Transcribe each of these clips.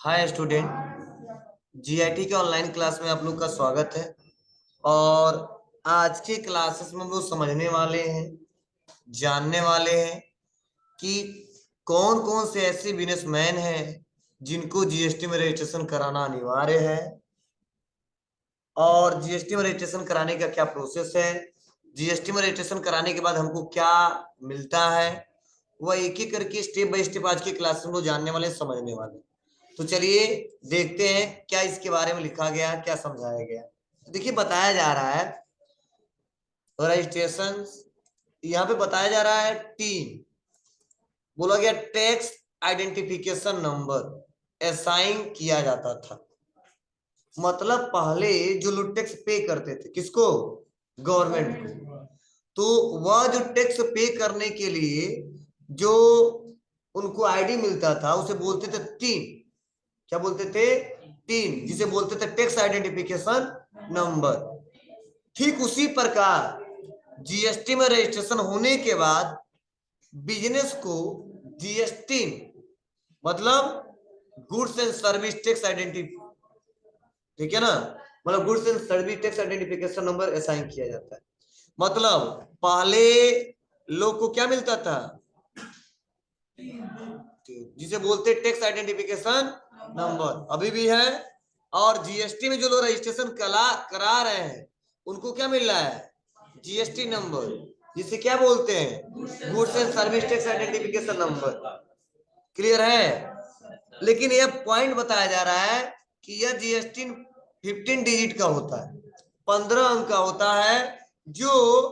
Hi student, GIT के online class में आप लोग का स्वागत है। और आज के क्लासेस में हम लोग समझने वाले हैं, जानने वाले हैं कि कौन कौन से ऐसे बिजनेसमैन हैं जिनको जीएसटी में रजिस्ट्रेशन कराना अनिवार्य है और जीएसटी में रजिस्ट्रेशन कराने का क्या प्रोसेस है, जीएसटी में रजिस्ट्रेशन कराने के बाद हमको क्या मिलता है, वह एक एक करके स्टेप बाय स्टेप आज की क्लास में लोग जानने वाले, समझने वाले। तो चलिए देखते हैं क्या इसके बारे में लिखा गया, क्या समझाया गया। तो देखिए बताया जा रहा है रजिस्ट्रेशन, यहाँ पे बताया जा रहा है टीम, बोला गया टैक्स आइडेंटिफिकेशन नंबर असाइन किया जाता था। मतलब पहले जो लोग टैक्स पे करते थे, किसको? गवर्नमेंट को। तो वह जो टैक्स पे करने के लिए जो उनको आईडी मिलता था उसे बोलते थे टीन। क्या बोलते थे? टीन, जिसे बोलते थे टैक्स आइडेंटिफिकेशन नंबर। ठीक उसी प्रकार जीएसटी में रजिस्ट्रेशन होने के बाद बिजनेस को जीएसटी मतलब goods and service tax identification, ठीक है ना, मतलब goods and service tax identification number assign किया जाता है। मतलब पहले लोग को क्या मिलता था? जिसे बोलते टैक्स आइडेंटिफिकेशन नंबर, अभी भी है। और जीएसटी में जो लोग रजिस्ट्रेशन करा रहे हैं उनको क्या मिल रहा है? जीएसटी नंबर, जिसे क्या बोलते हैं? Goods and service tax identification number. Clear है? लेकिन यह पॉइंट बताया जा रहा है कि यह जीएसटी 15 डिजिट का होता है, 15 अंक का होता है, जो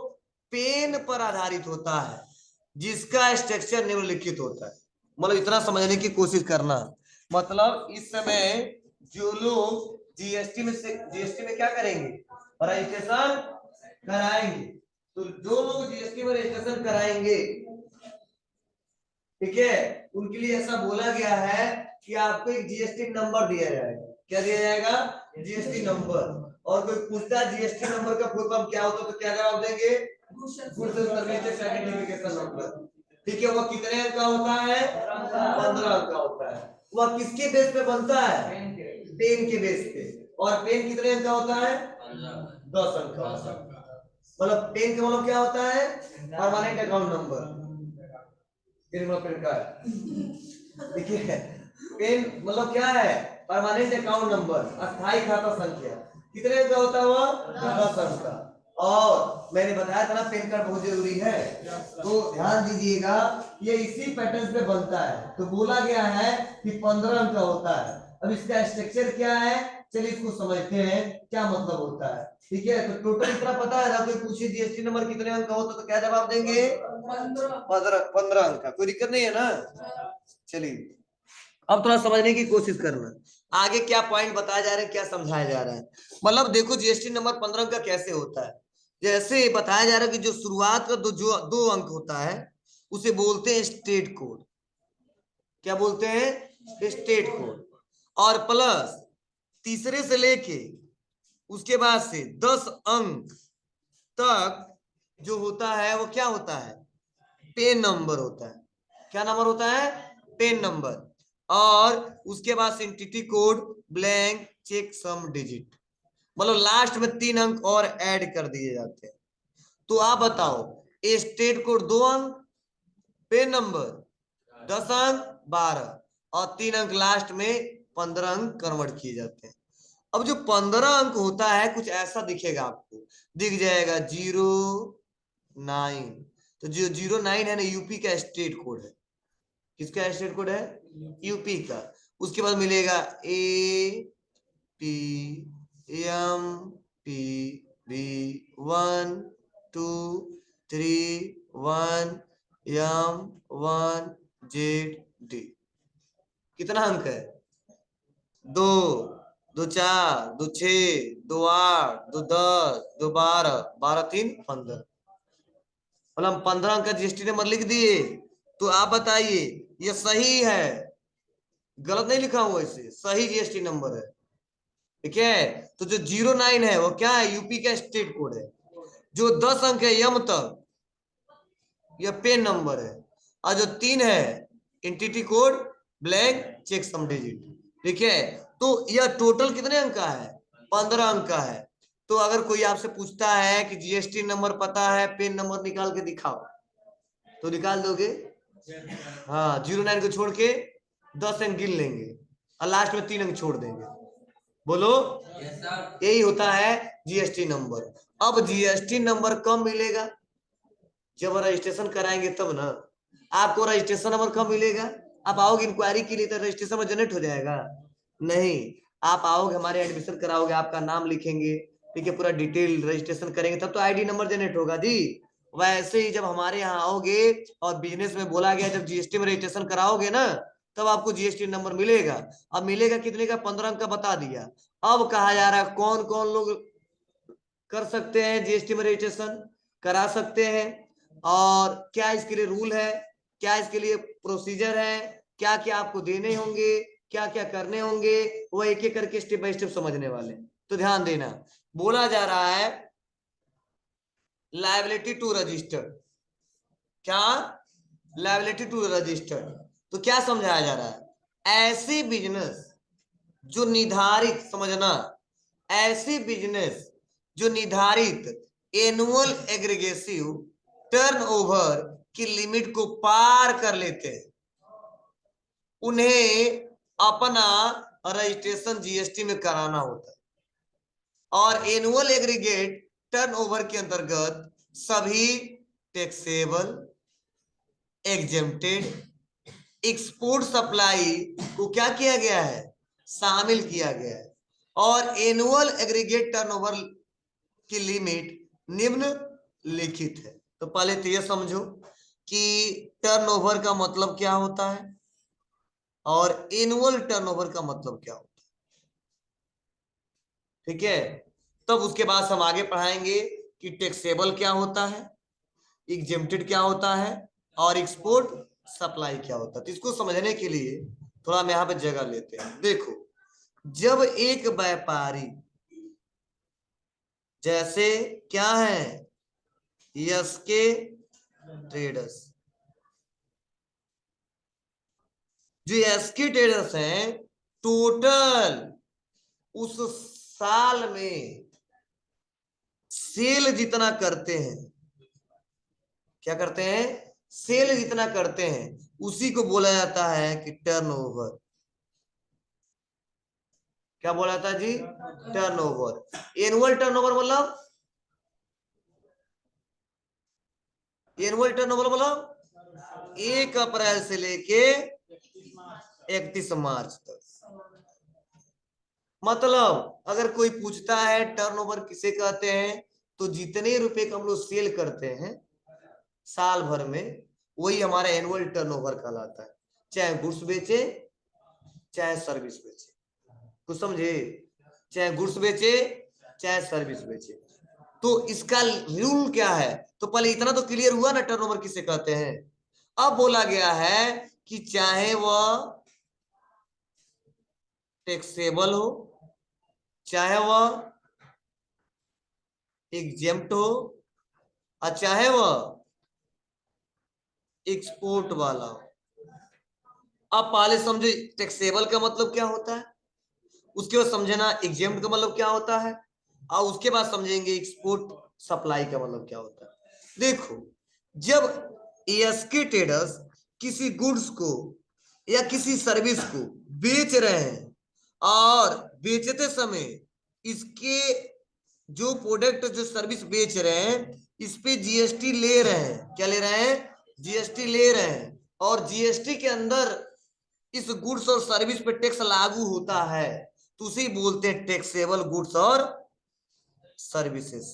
पेन पर आधारित होता है, जिसका स्ट्रक्चर निम्नलिखित होता है। मतलब इतना समझने की कोशिश करना, मतलब इस समय जो लोग जीएसटी में क्या करेंगे? रजिस्ट्रेशन कराएंगे। तो जो लोग जीएसटी में रजिस्ट्रेशन कराएंगे, ठीक है, उनके लिए ऐसा बोला गया है कि आपको एक जीएसटी नंबर दिया जाएगा। क्या दिया जाएगा? GST number. और कोई पूछता है जीएसटी नंबर का फुल फॉर्म क्या होता है, तो क्या जवाब देंगे? Goods and service tax identification number. ठीक है, वह कितने अंक का होता है? 15 अंक का होता है। वह किसके बेस पे बनता है? पेन के बेस पे। और पेन कितने अंक का होता है? 10 अंक का होता है। मतलब पेन का मतलब क्या होता है? Permanent account number, PAN card. देखिए, पेन मतलब क्या है? परमानेंट अकाउंट नंबर, अस्थायी खाता संख्या। कितने अंक का होता है वह? 10 अंक का। और मैंने बताया था ना पेन कार्ड बहुत जरूरी है, तो ध्यान दीजिएगा, ये इसी पैटर्न पे बनता है। तो बोला गया है कि 15 अंक का होता है। अब इसका स्ट्रक्चर क्या है, चलिए इसको समझते हैं क्या मतलब होता है। ठीक है, तो टोटल इतना पता है ना। कोई पूछे जीएसटी नंबर कितने अंक का होता तो क्या जवाब देंगे? 15 अंक का। कोई दिक्कत नहीं है ना? चलिए अब थोड़ा समझने की कोशिश करना, आगे क्या पॉइंट बताया जा रहा है, क्या समझाया जा रहा है। मतलब देखो जीएसटी नंबर 15 अंक का कैसे होता है। जैसे बताया जा रहा है कि जो शुरुआत का दो अंक होता है उसे बोलते हैं स्टेट कोड। क्या बोलते हैं? State code. और प्लस तीसरे से लेके उसके बाद से 10 अंक तक जो होता है वो क्या होता है? पेन नंबर होता है। क्या नंबर होता है? PAN number. और उसके बाद एंटिटी कोड, ब्लैंक, चेक सम डिजिट। मतलब लास्ट में 3 अंक और ऐड कर दिए जाते हैं। तो आप बताओ, स्टेट कोड 2 अंक, पेन नंबर 10 अंक, 12, और 3 अंक लास्ट में 15 अंक कन्वर्ट किए जाते हैं। अब जो 15 अंक होता है कुछ ऐसा दिखेगा आपको, दिख जाएगा 09। तो जो 09 है ना, यूपी का स्टेट कोड है। किसका स्टेट कोड है? यूपी का। उसके बाद मिलेगा A P M P B 1 2 3 1 M 1 Z D. कितना अंक है? 2 2 4 2 6 2 8 2 10 2 12, 12 3 15। मतलब हम 15 अंक का जीएसटी नंबर लिख दिए। तो आप बताइए ये सही है? गलत नहीं लिखा हुआ, इसे सही जीएसटी नंबर है। ठीक है, तो जो 09 है वो क्या है? यूपी का स्टेट कोड है। जो 10 अंक है यम तक, यह पेन नंबर है। और जो 3 है एंटिटी कोड, ब्लैंक, चेक सम डिजिट। ठीक है, तो यह टोटल कितने अंक का है? 15 अंक का है। तो अगर कोई आपसे पूछता है कि जीएसटी नंबर पता है, पेन नंबर निकाल के दिखाओ, तो निकाल दोगे? हाँ, 09 को छोड़ के 10 अंक गिन लेंगे और लास्ट में 3 अंक छोड़ देंगे। बोलो, यही होता है जीएसटी नंबर। अब जीएसटी नंबर कब मिलेगा? जब रजिस्ट्रेशन कराएंगे तब ना। आपको रजिस्ट्रेशन नंबर कब मिलेगा? आप आओगे इंक्वायरी के लिए तो रजिस्ट्रेशन नंबर जनरेट हो जाएगा? नहीं, आप आओगे, हमारे एडमिशन कराओगे, आपका नाम लिखेंगे, ठीक है, पूरा डिटेल रजिस्ट्रेशन करेंगे, तब तो आईडी नंबर जनरेट होगा जी। वैसे ही जब हमारे यहाँ आओगे और बिजनेस में बोला गया जब जीएसटी में रजिस्ट्रेशन कराओगे ना, तब आपको जीएसटी नंबर मिलेगा। अब मिलेगा कितने का? 15 अंक का बता दिया। अब कहा जा रहा है कौन कौन लोग कर सकते हैं जीएसटी में रजिस्ट्रेशन, करा सकते हैं, और क्या इसके लिए रूल है, क्या इसके लिए प्रोसीजर है, क्या क्या आपको देने होंगे, क्या क्या करने होंगे, वो एक एक करके स्टेप बाय स्टेप समझने वाले। तो ध्यान देना, बोला जा रहा है लायबिलिटी टू रजिस्टर। क्या? Liability to register. तो क्या समझाया जा रहा है? ऐसी बिजनेस जो निर्धारित, समझना, ऐसी बिजनेस जो निर्धारित एनुअल एग्रीगेसिव टर्नओवर की लिमिट को पार कर लेते हैं, उन्हें अपना रजिस्ट्रेशन जीएसटी में कराना होता है। और एनुअल एग्रीगेट टर्नओवर के अंतर्गत सभी टैक्सेबल, एग्जेम्प्टेड, एक्सपोर्ट सप्लाई को क्या किया गया है? शामिल किया गया है। और एनुअल एग्रीगेट टर्नओवर की लिमिट निम्नलिखित है। तो पहले तो ये समझो कि टर्नओवर का मतलब क्या होता है और एनुअल टर्नओवर का मतलब क्या होता है, ठीक है। तब उसके बाद हम आगे पढ़ाएंगे कि टैक्सेबल क्या होता है, एग्जेम्प्टेड क्या होता है, और एक्सपोर्ट सप्लाई क्या होता है। तो इसको समझने के लिए थोड़ा हम यहाँ पे जगह लेते हैं। देखो, जब एक व्यापारी, जैसे क्या है, एसके ट्रेडर्स, जो एसके ट्रेडर्स हैं, टोटल उस साल में सेल जितना करते हैं, क्या करते हैं? सेल जितना करते हैं, उसी को बोला जाता है कि टर्नओवर। क्या बोला जाता है जी? टर्नओवर। एनुअल टर्नओवर मतलब, एनुअल टर्नओवर मतलब 1 अप्रैल से लेके 31 मार्च तक। मतलब अगर कोई पूछता है टर्नओवर किसे कहते हैं, तो जितने रुपए का हम लोग सेल करते हैं साल भर में, वही हमारा एनुअल टर्नओवर कहलाता है। चाहे गुड्स बेचे, चाहे सर्विस बेचे। कुछ समझे? चाहे गुड्स बेचे, चाहे सर्विस बेचे। तो इसका रूल क्या है? तो पहले इतना तो क्लियर हुआ ना टर्नओवर किसे कहते हैं। अब बोला गया है कि चाहे वह टैक्सेबल हो, चाहे वह एग्जेम्प्ट हो, और चाहे वह एक्सपोर्ट वाला हो। अब पहले समझे टैक्सेबल का मतलब क्या होता है, उसके बाद समझना एग्जेम्प्ट का मतलब क्या होता है, और उसके बाद समझेंगे एक्सपोर्ट सप्लाई का मतलब क्या होता है। देखो, जब एएसके ट्रेडर्स किसी गुड्स को या किसी सर्विस को बेच रहे हैं, और बेचते समय इसके जो प्रोडक्ट, जो सर्विस बेच रहे हैं, इस पे जीएसटी ले रहे हैं। क्या ले रहे हैं? जीएसटी ले रहे हैं। और जीएसटी के अंदर इस गुड्स और सर्विस पे टैक्स लागू होता है, तो उसे बोलते हैं टैक्सेबल गुड्स और सर्विसेज।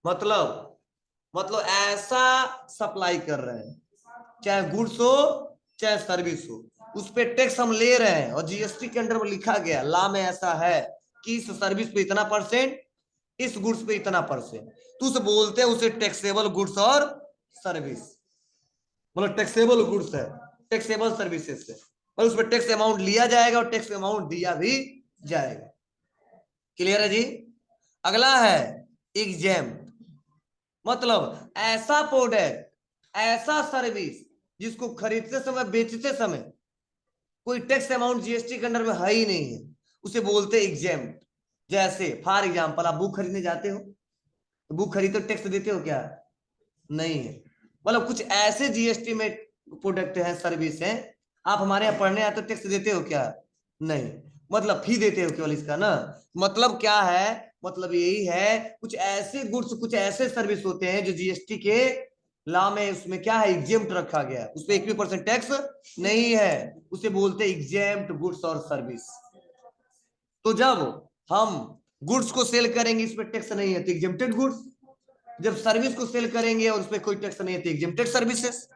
मतलब ऐसा सप्लाई कर रहे हैं, चाहे गुड्स हो चाहे सर्विस हो, उस पे टैक्स हम ले रहे हैं, और जीएसटी के अंडर में लिखा गया, लॉ में ऐसा है कि इस सर्विस पे इतना %, इस गुड्स पे इतना %, तो उसे बोलते हैं, उसे टैक्सेबल गुड्स और सर्विस। मतलब टैक्सेबल गुड्स है, टैक्सेबल सर्विसेज है, और उस पर टैक्स अमाउंट लिया जाएगा और टैक्स अमाउंट दिया भी जाएगा। क्लियर है जी? अगला है एग्जेम्प्ट। मतलब ऐसा प्रोडक्ट, ऐसा सर्विस जिसको खरीदते समय, बेचते समय कोई टैक्स अमाउंट जीएसटी के अंडर में है ही नहीं है, उसे बोलते एग्जेम्प्ट। जैसे फॉर एग्जाम्पल आप बुक खरीदने जाते हो, तो बुक खरीदते हो टैक्स देते हो क्या? नहीं है। मतलब कुछ ऐसे जीएसटी में प्रोडक्ट है, सर्विस है, आप हमारे यहाँ पढ़ने आते हो टैक्स देते हो क्या? नहीं। मतलब फी देते हो केवल इसका ना। मतलब क्या है, मतलब यही है, कुछ ऐसे गुड्स कुछ ऐसे सर्विस होते हैं जो जीएसटी के लॉ में उसमें क्या है, एग्जेम्प्ट रखा गया है, उस पर 1% टैक्स नहीं है, उसे बोलते हैं एग्जेम्प्ट गुड्स और सर्विस। तो जब हम गुड्स को सेल करेंगे इस पर टैक्स नहीं है तो एग्जेम्प्टेड गुड्स, जब सर्विस को सेल करेंगे और उस पर कोई टैक्स नहीं है तो एग्जेम्प्टेड सर्विसेज,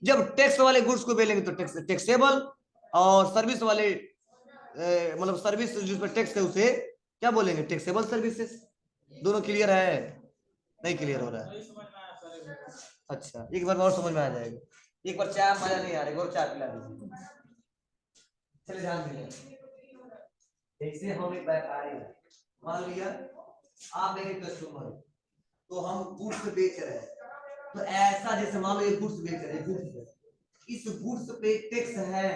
जब टैक्स वाले गुड्स को बेचेंगे तो टैक्सेबल, और सर्विस वाले मतलब सर्विस जिस पर टैक्स है उसे क्या बोलेंगे, टैक्सेबल सर्विसेज। दोनों क्लियर है? नहीं क्लियर हो रहा है? अच्छा एक बार और समझ में आ जाएगा। एक बार चाय मजा नहीं आ रहा, एक बार चाय पिला दीजिए। चलिए ध्यान दीजिए, जैसे हम एक व्यापारी हैं, मान लिया आप मेरे कस्टमर, तो हम गुड्स बेच रहे हैं, तो ऐसा जैसे मान लो ये गुड्स बेच रहे हैं, गुड्स, इस गुड्स पे टैक्स है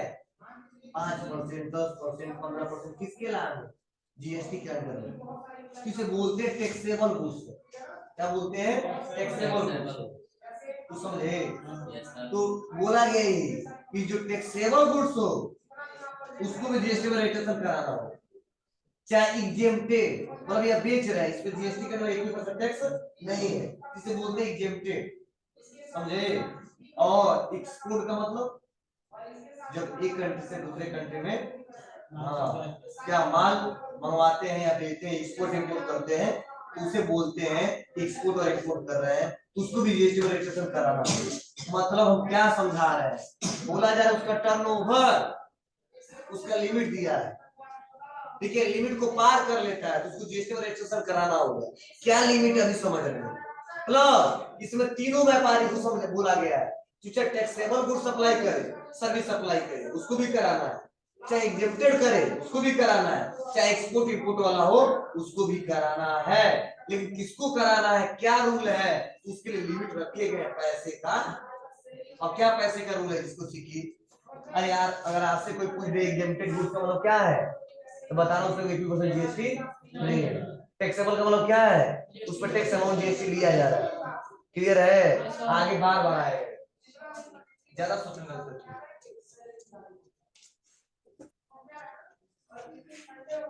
5%, 10%, 15%, किसके लाभ? जीएसटी के अंदर में। इसे बोलते हैं टैक्सेबल गुड्स। क्या बोलते हैं? Taxable goods. तो समझे? तो बोला गया ही कि जो टैक्सेबल गुड्स हो उसको भी जीएसटी में रजिस्ट्रेशन कराना हो, चाहे एग्जेम्प्टेड, मतलब ये बेच रहा है इस पे जीएसटी का 1% टैक्स नहीं है, इसे बोलते हैं एग्जेम्प्टेड। समझे? और एक्सपोर्ट का मतलब जब एक कंट्री से दूसरे कंट्री में क्या माल मंगवाते हैं या बेचते हैं, एक्सपोर्ट इंपोर्ट करते हैं, तो उसे बोलते हैं एक्सपोर्ट और इंपोर्ट कर रहे हैं, तो उसको भी जीएसटी में रजिस्ट्रेशन कराना है। मतलब हम क्या समझा रहे हैं, बोला जा रहा है उसका टर्नओवर, उसका लिमिट दिया है, ठीक है, लिमिट को पार कर लेता है तो उसको जीएसटी में रजिस्ट्रेशन कराना होगा। क्या लिमिट अभी समझ रहे हैं? प्लस इसमें तीनों व्यापारी को समझ बोला गया है, चाहे टैक्सेबल गुड सप्लाई करे, सर्विस सप्लाई करे, उसको भी कराना है, चाहे एग्जेम्प्टेड करे उसको भी कराना है, चाहे एक्सपोर्ट इंपोर्ट वाला हो उसको भी कराना है। लेकिन किसको कराना है, क्या रूल है, उसके लिए लिमिट रखे गए पैसे का। और क्या पैसे का रूल है जिसको सीखी? अरे यार अगर आपसे कोई पूछ दे एग्जेम्प्टेड गुड्स का मतलब क्या है, तो बताना उसमें 80% जीएसटी नहीं है। टैक्सेबल का मतलब क्या है, उस पर टैक्स अमाउंट जीएसटी लिया जा रहा है। क्लियर है? आगे बार बार आएगा, ज्यादा सोचना मत।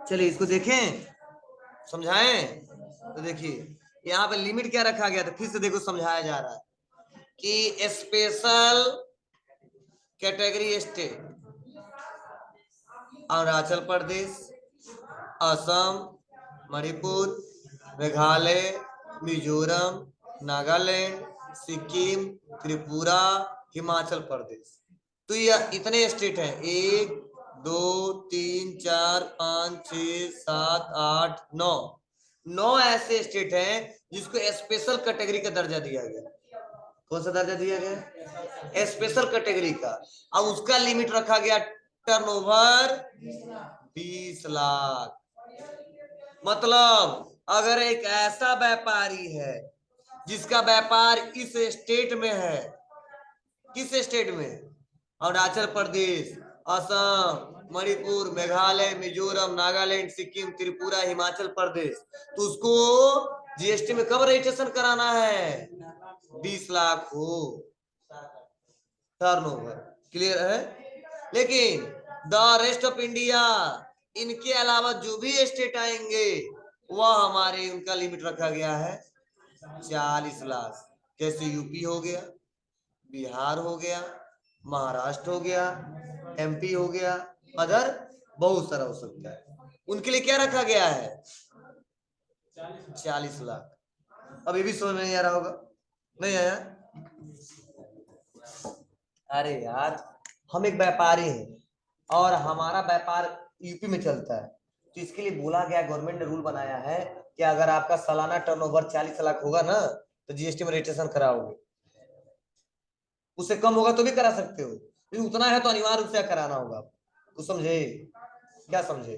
चलिए इसको देखें, समझाएं। तो देखिए यहाँ पे लिमिट क्या रखा गया था, फिर से देखो समझाया जा रहा है कि special category state Arunachal Pradesh, Assam, Manipur, Meghalaya, Mizoram, Nagaland, Sikkim, Tripura, Himachal Pradesh. तो ये इतने स्टेट हैं, 1 2 3 4 5 6 7 8 9, 9 ऐसे स्टेट हैं जिसको स्पेशल कैटेगरी का दर्जा दिया गया। कौन सा दर्जा दिया गया? स्पेशल कैटेगरी का। अब उसका लिमिट रखा गया टर्नओवर 20 लाख। मतलब अगर एक ऐसा व्यापारी है जिसका व्यापार इस स्टेट में है, किस स्टेट में? अरुणाचल प्रदेश, असम, मणिपुर, मेघालय, मिजोरम, नागालैंड, सिक्किम, त्रिपुरा, हिमाचल प्रदेश, तो उसको जीएसटी में कब रजिस्ट्रेशन कराना है? 20 लाख हो टर्नओवर। क्लियर है? लेकिन द रेस्ट ऑफ इंडिया, इनके अलावा जो भी स्टेट आएंगे वह हमारे उनका लिमिट रखा गया है 40 लाख। जैसे यूपी हो गया, बिहार हो गया, महाराष्ट्र हो गया, एमपी हो गया, अदर बहुत सारा हो सकता है, उनके लिए क्या रखा गया है? 40 लाख। अब ये भी समझ में नहीं आ रहा होगा? नहीं आया? अरे यार हम एक व्यापारी हैं और हमारा व्यापार यूपी में चलता है, तो इसके लिए बोला गया, गवर्नमेंट ने रूल बनाया है कि अगर आपका सालाना टर्नओवर 40 लाख होगा ना तो जीएसटी में रजिस्ट्रेशन कराओगे। उससे कम होगा तो भी करा सकते हो, लेकिन उतना है तो अनिवार्य रूप से कराना होगा। तो समझे? क्या समझे?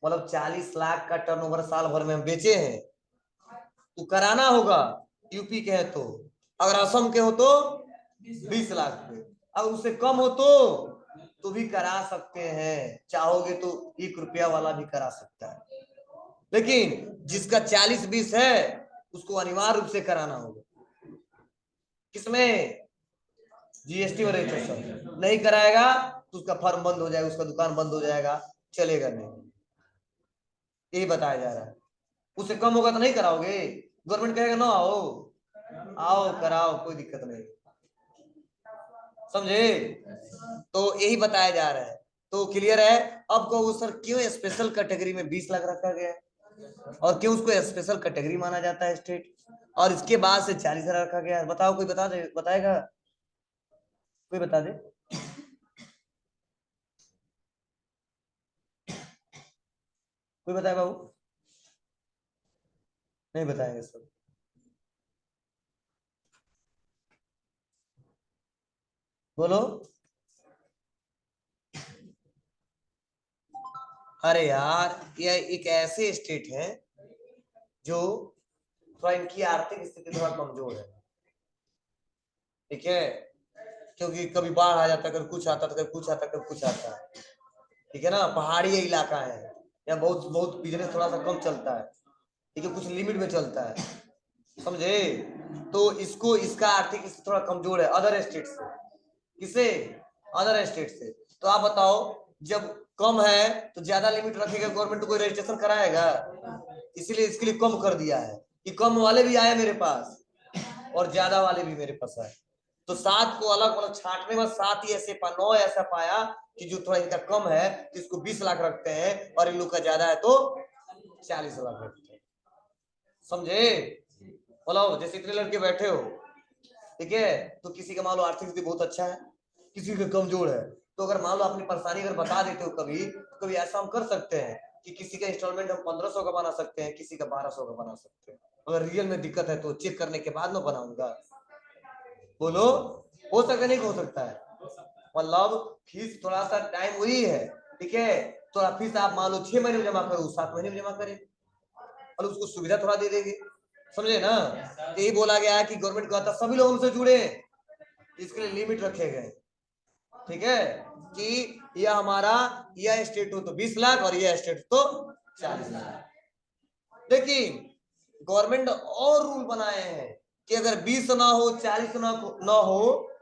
मतलब 40 लाख का टर्नओवर साल भर में हम बेचे हैं तो कराना होगा, यूपी के है तो। अगर असम के हो तो 20 लाख पे, अगर उससे कम हो तो तो भी करा सकते हैं, चाहोगे तो 1 रुपया वाला भी करा सकता है, लेकिन जिसका 40-20 है उसको अनिवार्य रूप से कराना होगा। किसमें? जीएसटी और रजिस्ट्रेशन। नहीं कराएगा तो उसका फर्म बंद हो जाएगा, उसका दुकान बंद हो जाएगा, चलेगा नहीं। यही बताया जा रहा है। उससे कम होगा तो नहीं कराओगे, गवर्नमेंट कहेगा ना आओ आओ कराओ, कोई दिक्कत नहीं, समझे? तो यही बताया जा रहा है। तो क्लियर है? अब कहो सर क्यों स्पेशल कैटेगरी में 20 लाख रखा गया है और क्यों उसको स्पेशल कैटेगरी माना जाता है स्टेट, और इसके बाद से 40,000 रखा गया है? बताओ, कोई बता दे, बताएगा कोई? बता दे, कोई बताए बाबू? नहीं बताएंगे सब। बोलो। अरे यार यह एक ऐसे स्टेट है जो थोड़ा इनकी आर्थिक स्थिति थोड़ा कमजोर है, ठीक है? क्योंकि कभी बाढ़ आ जाता है, कभी कुछ आता है, कभी कुछ आता है, कभी कुछ आता है, ठीक है ना? पहाड़ी इलाका है, या बहुत बहुत बिजनेस थोड़ा सा कम चलता है, ठीक है, कुछ लिमिट में चलता है, समझे? तो इसको, इसका आर्थिक स्थिति थोड़ा कमजोर है अदर स्टेट से। किसे? अदर स्टेट से। तो आप बताओ, जब कम है तो ज्यादा लिमिट रखेगा गवर्नमेंट, तो कोई रजिस्ट्रेशन कराएगा? इसीलिए इसके लिए कम कर दिया है कि कम वाले भी आए मेरे पास और ज्यादा वाले भी मेरे पास आए। तो 7 को अलग अलग छांटने में 7 ही ऐसे 9 ऐसा पाया कि जो थोड़ा इनका कम है तो इसको 20 लाख रखते हैं, और इन लोग का ज्यादा है तो 40 लाख रखते हैं, समझे? बोलो, जैसे इतने लड़के बैठे हो, ठीक है, तो किसी का मान लो आर्थिक स्थिति बहुत अच्छा है, किसी का कमजोर है, तो अगर मान लो अपनी परेशानी अगर बता देते हो कभी, तो कभी ऐसा हम कर सकते हैं कि किसी का इंस्टॉलमेंट हम 1500 का बना सकते हैं, किसी का 1200 का बना सकते हैं। अगर रियल में दिक्कत है तो चेक करने के बाद में बनाऊंगा। बोलो, हो सकता नहीं हो सकता है? मतलब फीस थोड़ा सा टाइम हुई है, ठीक है, थोड़ा फीस आप मान लो 6 महीने में जमा करो, 7 महीने में जमा करें, और उसको सुविधा थोड़ा दे देंगे, समझे ना? यही बोला गया है कि गवर्नमेंट कहता सभी लोग हमसे जुड़े, इसके लिए लिमिट रखे गए, ठीक है, कि यह हमारा, यह स्टेट हो तो 20 लाख और यह स्टेट तो 40 लाख। लेकिन गवर्नमेंट और रूल बनाए हैं कि अगर 20 ना हो, 40 ना हो,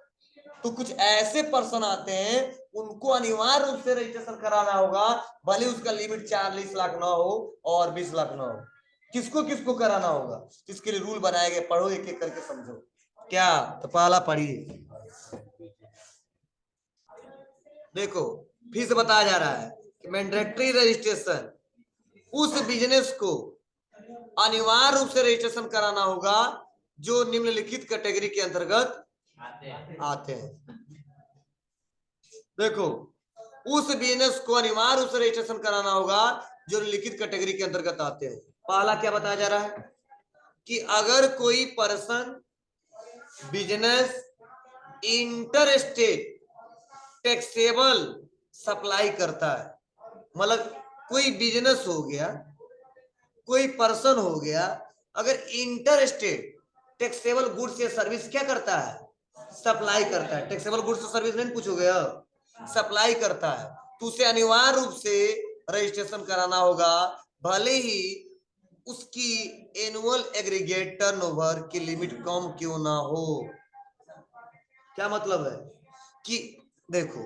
तो कुछ ऐसे पर्सन आते हैं उनको अनिवार्य रूप से रजिस्ट्रेशन कराना होगा, भले उसका लिमिट 40 लाख ना हो और 20 लाख ना हो। किसको किसको कराना होगा, इसके लिए रूल बनाए गए। पढ़ो, एक एक करके समझो। क्या? तो पहला पढ़िए, देखो फिर से बताया जा रहा है कि मैंडेटरी रजिस्ट्रेशन, उस बिजनेस को अनिवार्य रूप से रजिस्ट्रेशन कराना होगा जो निम्नलिखित कैटेगरी के अंतर्गत आते हैं। देखो, उस बिजनेस को अनिवार्य रूप से रजिस्ट्रेशन कराना होगा जो निम्नलिखित कैटेगरी के अंतर्गत आते हैं। पहला क्या बताया जा रहा है कि अगर कोई person business inter state taxable supply करता है, मतलब कोई बिजनेस हो गया, कोई पर्सन हो गया, अगर इंटर स्टेट टैक्सेबल गुड्स या सर्विस क्या करता है, सप्लाई करता है। टैक्सेबल गुड्स और सर्विस नहीं पूछोगे, सप्लाई करता है, तो उसे अनिवार्य रूप से रजिस्ट्रेशन कराना होगा, भले ही उसकी एनुअल एग्रीगेट टर्नओवर की लिमिट कम क्यों ना हो। क्या मतलब है कि देखो,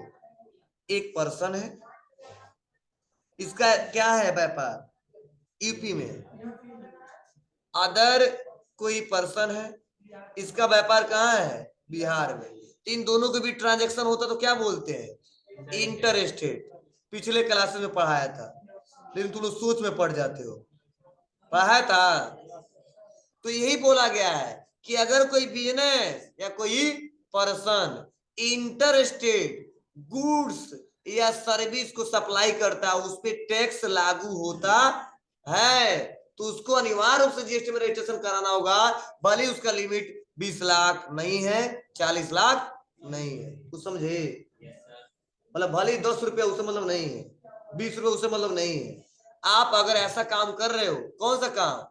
एक पर्सन है, इसका क्या है व्यापार यूपी में, अदर कोई पर्सन है, इसका व्यापार कहाँ है, बिहार में। इन दोनों के बीच ट्रांजैक्शन होता तो क्या बोलते हैं, इंटर स्टेट। पिछले क्लास में पढ़ाया था, लेकिन तुम लोग सोच में पड़ जाते हो, पढ़ाया था। तो यही बोला गया है कि अगर कोई बिजनेस या कोई पर्सन इंटर स्टेट गुड्स या सर्विस को सप्लाई करता है, उस पर टैक्स लागू होता है, तो उसको अनिवार्य रूप से जीएसटी में रजिस्ट्रेशन कराना होगा, भले उसका लिमिट 20 लाख नहीं है, 40 लाख नहीं है। कुछ समझे? मतलब भले 10 रुपया उससे मतलब नहीं है, 20 रुपये उससे मतलब नहीं है। आप अगर ऐसा काम कर रहे हो, कौन सा काम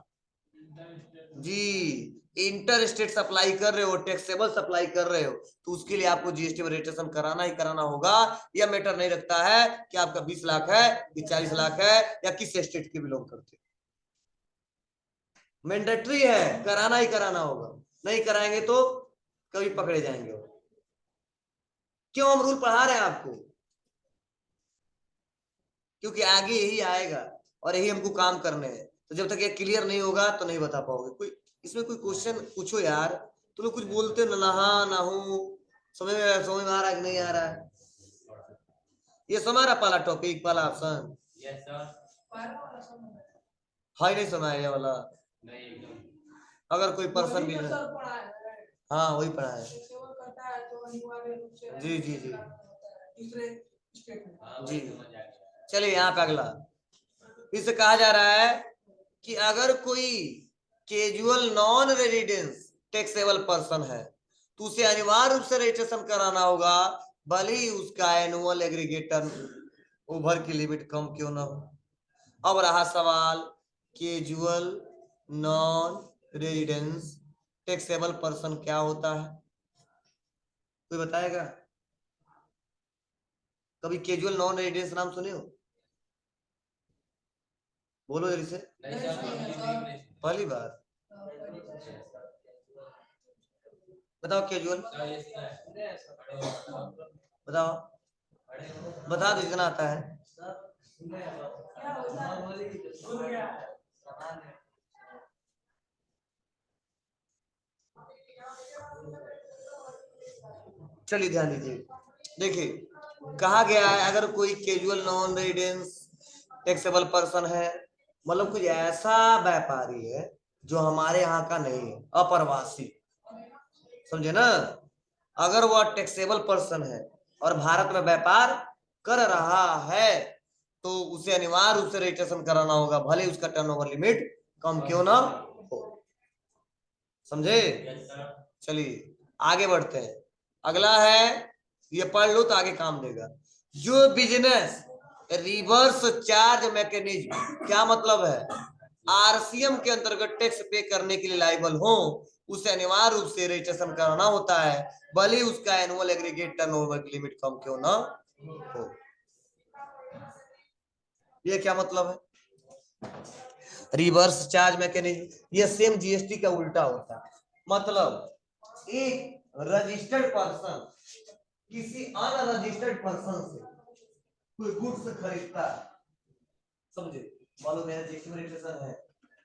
जी, इंटर स्टेट सप्लाई कर रहे हो, टैक्सेबल सप्लाई कर रहे हो, तो उसके लिए आपको जीएसटी में रजिस्ट्रेशन कराना ही कराना होगा। यह मैटर नहीं रखता है कि आपका 20 लाख है कि 40 लाख है या किस स्टेट के बिलोंग करते हो, मैंडेटरी है, कराना ही कराना होगा। नहीं कराएंगे तो कभी पकड़े जाएंगे। क्यों हम रूल पढ़ा रहे हैं आपको? क्योंकि आगे यही आएगा और यही हमको काम करने हैं। तो जब तक ये क्लियर नहीं होगा तो नहीं बता पाओगे। कोई इसमें कोई क्वेश्चन पूछो यार। तो लोग कुछ बोलते ना, हाँ ना हूं, समझ में आ रहा है कि नहीं आ रहा है? ये समझ रहा पहला टॉपिक, पहला ऑप्शन है नहीं समझ ये वाला? अगर कोई पर्सन भी है, हाँ वही पढ़ा है जी जी जी जी। चलिए यहाँ पे अगला, इससे कहा जा रहा है कि अगर कोई casual non residence taxable person है तो उसे अनिवार्य रूप से रजिस्ट्रेशन कराना होगा, भले ही उसका एनुअल एग्रीगेट टर्नओवर की लिमिट कम क्यों ना हो। अब रहा सवाल, casual non residence taxable person क्या होता है? कोई बताएगा? कभी कैजुअल नॉन रेजिडेंस नाम सुने हो? बोलो जल्दी से। पहली बार? बताओ कैजुअल, बताओ, बता दो जितना आता है। चलिए ध्यान दीजिए, देखिए कहा गया है अगर कोई casual non residence taxable person है, मतलब कुछ ऐसा व्यापारी है जो हमारे यहाँ का नहीं है, अप्रवासी, समझे ना? अगर वह टैक्सेबल पर्सन है और भारत में व्यापार कर रहा है तो उसे अनिवार्य रूप से रजिस्ट्रेशन कराना होगा, भले उसका टर्नओवर लिमिट कम क्यों ना हो। समझे? चलिए आगे बढ़ते हैं। अगला है, ये पढ़ लो तो आगे काम देगा। जो बिजनेस रिवर्स चार्ज मैकेनिज्म, क्या मतलब है? आरसीएम के अंतर्गत टैक्स पे करने के लिए लायबल हो, उसे अनिवार्य रूप से रजिस्ट्रेशन कराना होता है, भले उसका एनुअल एग्रीगेट टर्नओवर की लिमिट कम क्यों ना हो। ये क्या मतलब है? रिवर्स चार्ज मैकेनिज्म ये सेम जीएसटी का उल्टा होता है। मतलब एक रजिस्टर्ड पर्सन किसी अनरजिस्टर्ड पर्सन से कोई गुड्स खरीदता है, समझे? मान लो मेरा जीएसटी में रजिस्ट्रेशन है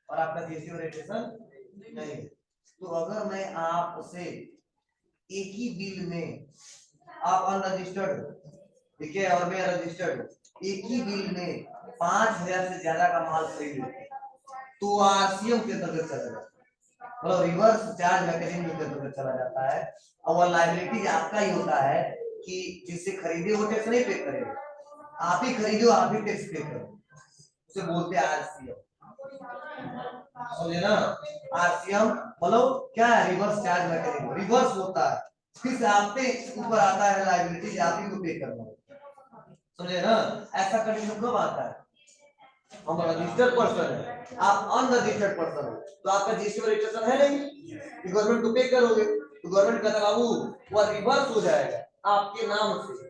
और आपका जीएसटी में रजिस्ट्रेशन नहीं है, तो अगर मैं आपसे एक ही बिल में, आप अनरजिस्टर्ड ठीक है और मैं रजिस्टर्ड, एक ही बिल में 5000 से ज्यादा का माल खरीद लेते तो आरसीएम के अंतर्गत चला जाता है, मतलब रिवर्स चार्ज मैकेनिज्म के अंतर्गत चला जाता है। और वो लायबिलिटी आपका ही होता है कि जिससे खरीदे वो टैक्स नहीं पे करेगा, आप ही खरीदो आप ही टैक्स पे करो, उसे बोलते हैं आरसीएम, समझे ना? आरसीएम मतलब क्या है? रिवर्स चार्ज मैकेनिज्म, रिवर्स होता है, फिर से आप पे ऊपर आता है लायबिलिटी, आप ही को पे करना, समझे ना? ऐसा कंडीशन कब आता है? हम रजिस्टर्ड पर्सन है, आप अनरजिस्टर्ड पर्सन हो, तो आपका जीएसटी में रजिस्ट्रेशन है नहीं, गवर्नमेंट को पे करोगे, तो गवर्नमेंट कहता बाबू वो रिवर्स हो जाएगा आपके नाम से,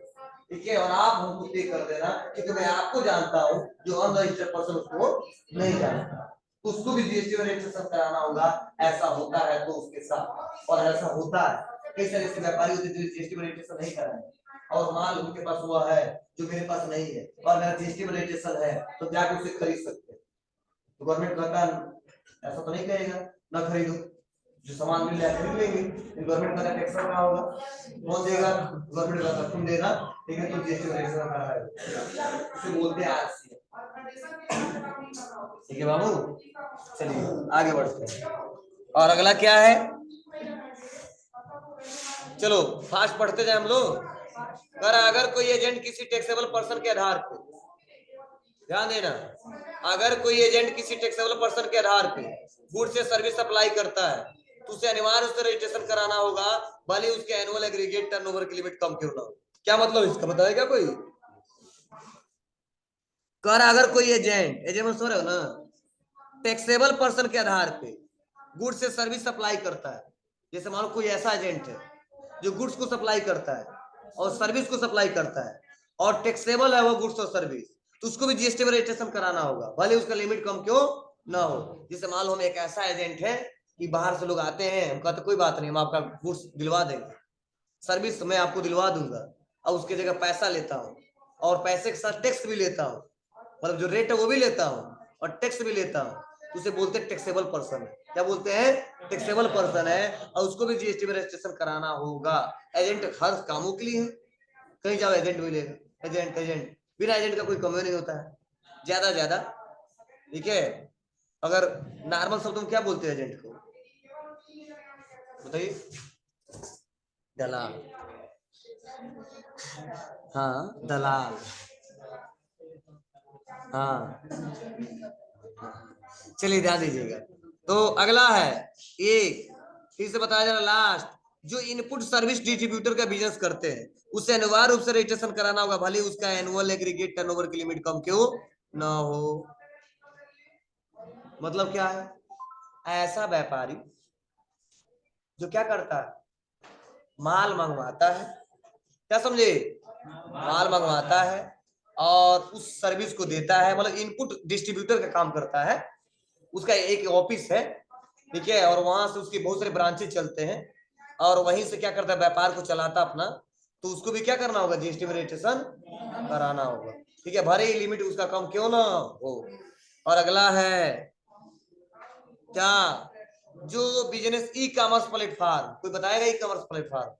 ठीक है, और आप हमको पे कर देना, क्योंकि मैं आपको जानता हूँ, जो अनरजिस्टर्ड पर्सन उसको नहीं जानता, उसको भी जीएसटी में रजिस्ट्रेशन कराना होगा। ऐसा होता है तो उसके साथ, और ऐसा होता है कई सारे ऐसे व्यापारी होते हैं जो जीएसटी में रजिस्ट्रेशन नहीं कराएंगे और माल उनके पास हुआ है जो मेरे पास नहीं है और मेरा जीएसटी में रजिस्ट्रेशन है, तो जाकर उसे खरीद सकते हैं। तो गवर्नमेंट कहता है ऐसा तो नहीं कहेगा ना खरीदो, जो सामान मिल जाए खरीद लेंगे, गवर्नमेंट का टैक्स का होगा, कौन देगा? गवर्नमेंट का, तुम देना, ठीक है, तुम जीएसटी में रजिस्ट्रेशन करा रहे हो, इसे बोलते हैं आरसीएम, ठीक है बाबू। चलिए आगे बढ़ते हैं, और अगला क्या है? चलो फास्ट पढ़ते जाए हम लोग। अगर कोई एजेंट किसी टैक्सेबल पर्सन के आधार पे, ध्यान देना, अगर कोई एजेंट किसी टैक्सेबल पर्सन के आधार पे गुड्स या सर्विस सप्लाई करता है तो उसे अनिवार्य रूप से रजिस्ट्रेशन कराना होगा, भले उसके एनुअल एग्रीगेट टर्नओवर की लिमिट कम क्यों ना हो। क्या मतलब इसका बताएगा कोई? अगर कोई एजेंट, एजेंट समझ रहे हो ना, टैक्सेबल पर्सन के आधार पे गुड्स से सर्विस सप्लाई करता है। जैसे मान लो कोई ऐसा एजेंट है जो गुड्स को सप्लाई करता है और सर्विस को सप्लाई करता है और टैक्सेबल है वो गुड्स और सर्विस, तो उसको भी जीएसटी में रजिस्ट्रेशन कराना होगा, भले उसका लिमिट कम क्यों ना हो। जैसे मान लो हम एक ऐसा एजेंट है कि बाहर से लोग आते हैं, हम कहते कोई बात नहीं, हम आपका गुड्स दिलवा देंगे, सर्विस मैं आपको दिलवा दूंगा, और उसकी जगह पैसा लेता हूँ और पैसे के साथ टैक्स भी लेता हूँ, मतलब जो रेट है वो भी लेता हूँ और टैक्स भी लेता हूँ, तो उसे बोलते हैं टैक्सेबल पर्सन है। क्या बोलते हैं? टैक्सेबल पर्सन है, और उसको भी जीएसटी में रजिस्ट्रेशन कराना होगा। एजेंट हर कामों के लिए है, कहीं जाओ एजेंट मिलेगा, एजेंट एजेंट, बिना एजेंट का कोई कमी नहीं होता है ज्यादा ज्यादा, ठीक है। अगर नॉर्मल शब्द में क्या बोलते हैं एजेंट को, बताइए? दलाल। हाँ दलाल। हाँ चलिए ध्यान दीजिएगा। तो अगला है एक, फिर से बताया जा रहा लास्ट, जो इनपुट सर्विस डिस्ट्रीब्यूटर का बिजनेस करते हैं उसे अनिवार्य रूप से रजिस्ट्रेशन कराना होगा, भले उसका एनुअल एग्रीगेट टर्नओवर की लिमिट कम क्यों ना हो। मतलब क्या है? ऐसा व्यापारी जो क्या करता है, माल मंगवाता है, क्या समझे, माल मंगवाता है और उस सर्विस को देता है, मतलब इनपुट डिस्ट्रीब्यूटर का काम करता है, उसका एक ऑफिस है, ठीक है, और वहां से उसके बहुत सारे ब्रांचेस चलते हैं और वहीं से क्या करता है, व्यापार को चलाता अपना, तो उसको भी क्या करना होगा, जीएसटी में रजिस्ट्रेशन कराना होगा, ठीक है, भले ही लिमिट उसका कम क्यों ना हो। और अगला है क्या, जो बिजनेस ई कॉमर्स प्लेटफॉर्म, कोई बताएगा ई कॉमर्स प्लेटफॉर्म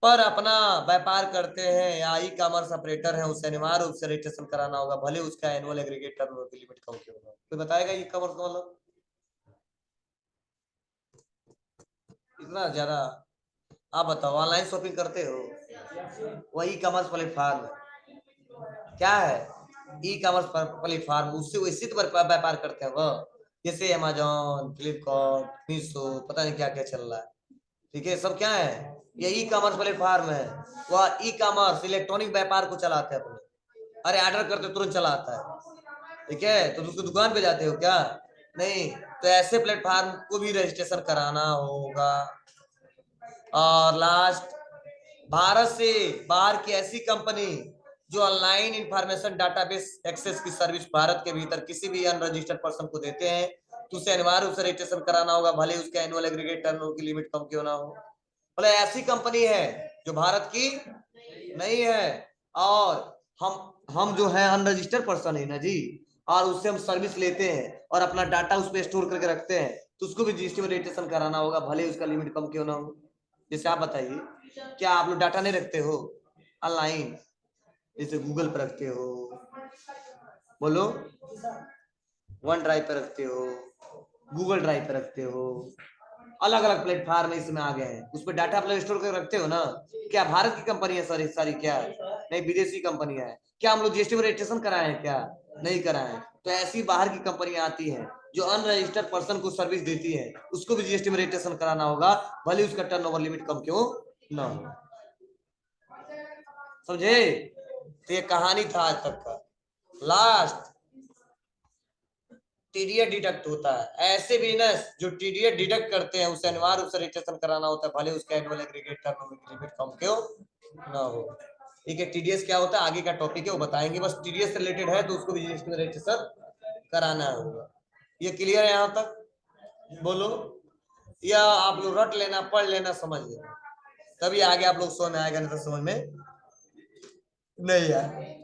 पर अपना व्यापार करते हैं या ई कॉमर्स ऑपरेटर है, उसे अनिवार्य रूप से रजिस्ट्रेशन कराना होगा, भले उसका एनुअल एग्रीगेट टर्नओवर की लिमिट कम क्यों ना हो। कोई बताएगा ई कॉमर्स का मतलब? इतना ज्यादा? आप बताओ, ऑनलाइन शॉपिंग करते हो, वही कॉमर्स प्लेटफॉर्म क्या है, ई कॉमर्स प्लेटफॉर्म, उससे वैसे तो व्यापार करते हैं वह, जैसे अमेजोन, फ्लिपकार्ट, मीशो, पता नहीं क्या क्या चल रहा है, ठीक है, सब क्या है, ये ई कॉमर्स प्लेटफॉर्म है। वह ई कॉमर्स इलेक्ट्रॉनिक व्यापार को चलाते हैं अपने, अरे ऑर्डर करते तुरंत चला आता है, ठीक है, तो उसको दुकान पे जाते हो क्या? नहीं, तो ऐसे प्लेटफॉर्म को भी रजिस्ट्रेशन कराना होगा। और लास्ट, भारत से बाहर की ऐसी कंपनी जो ऑनलाइन इंफॉर्मेशन डाटाबेस एक्सेस की सर्विस भारत के भीतर किसी भी अनरजिस्टर्ड पर्सन को देते हैं, तो उसे अनिवार्य रूप से रजिस्ट्रेशन कराना होगा, भले उसका एनुअल एग्रीगेट टर्नओवर की लिमिट कम क्यों ना हो। मतलब ऐसी कंपनी है जो भारत की नहीं है, और हम जो है अनरजिस्टर्ड पर्सन है ना जी, और उससे हम सर्विस लेते हैं और अपना डाटा उस पर स्टोर करके रखते हैं, तो उसको भी जीएसटी में रजिस्ट्रेशन कराना होगा, भले उसका लिमिट कम क्यों ना हो। जैसे आप बताइए, क्या आप लोग डाटा नहीं रखते हो ऑनलाइन, जैसे गूगल पर रखते हो, बोलो, वन ड्राइव पे रखते हो, गूगल ड्राइव पे रखते हो, अलग अलग प्लेटफॉर्म इसमें आ गए हैं, उस पर डाटा आप लोग स्टोर कर रखते हो ना। क्या भारत की कंपनी है सारी सारी, क्या नहीं विदेशी कंपनियां है? क्या हम लोग जीएसटी में रजिस्ट्रेशन कराए हैं क्या? नहीं कराए। तो ऐसी बाहर की कंपनियां आती हैं जो अनरजिस्टर्ड पर्सन को सर्विस देती है, उसको भी जीएसटी में रजिस्ट्रेशन कराना होगा, भले उसका टर्नओवर लिमिट कम क्यों ना हो। समझे? तो ये कहानी था आज तक का। लास्ट, टीडीएस डिडक्ट होता है, ऐसे बिजनेस जो टीडीएस डिडक्ट करते हैं उसे अनिवार्य रूप से रजिस्ट्रेशन कराना होता है, भले उसका एनुअल एग्रीगेट टर्नओवर की लिमिट कम क्यों ना हो। ठीक है, टीडीएस क्या होता है आगे का टॉपिक है वो बताएंगे, बस टीडीएस से रिलेटेड है तो उसको भी जीएसटी में रजिस्ट्रेशन कराना होगा। ये क्लियर है यहाँ तक? बोलो, या आप लोग रट लेना, पढ़ लेना, समझ लेना, तभी आगे आप लोग समझ में आएगा, नहीं तो समझ में नहीं आएगा।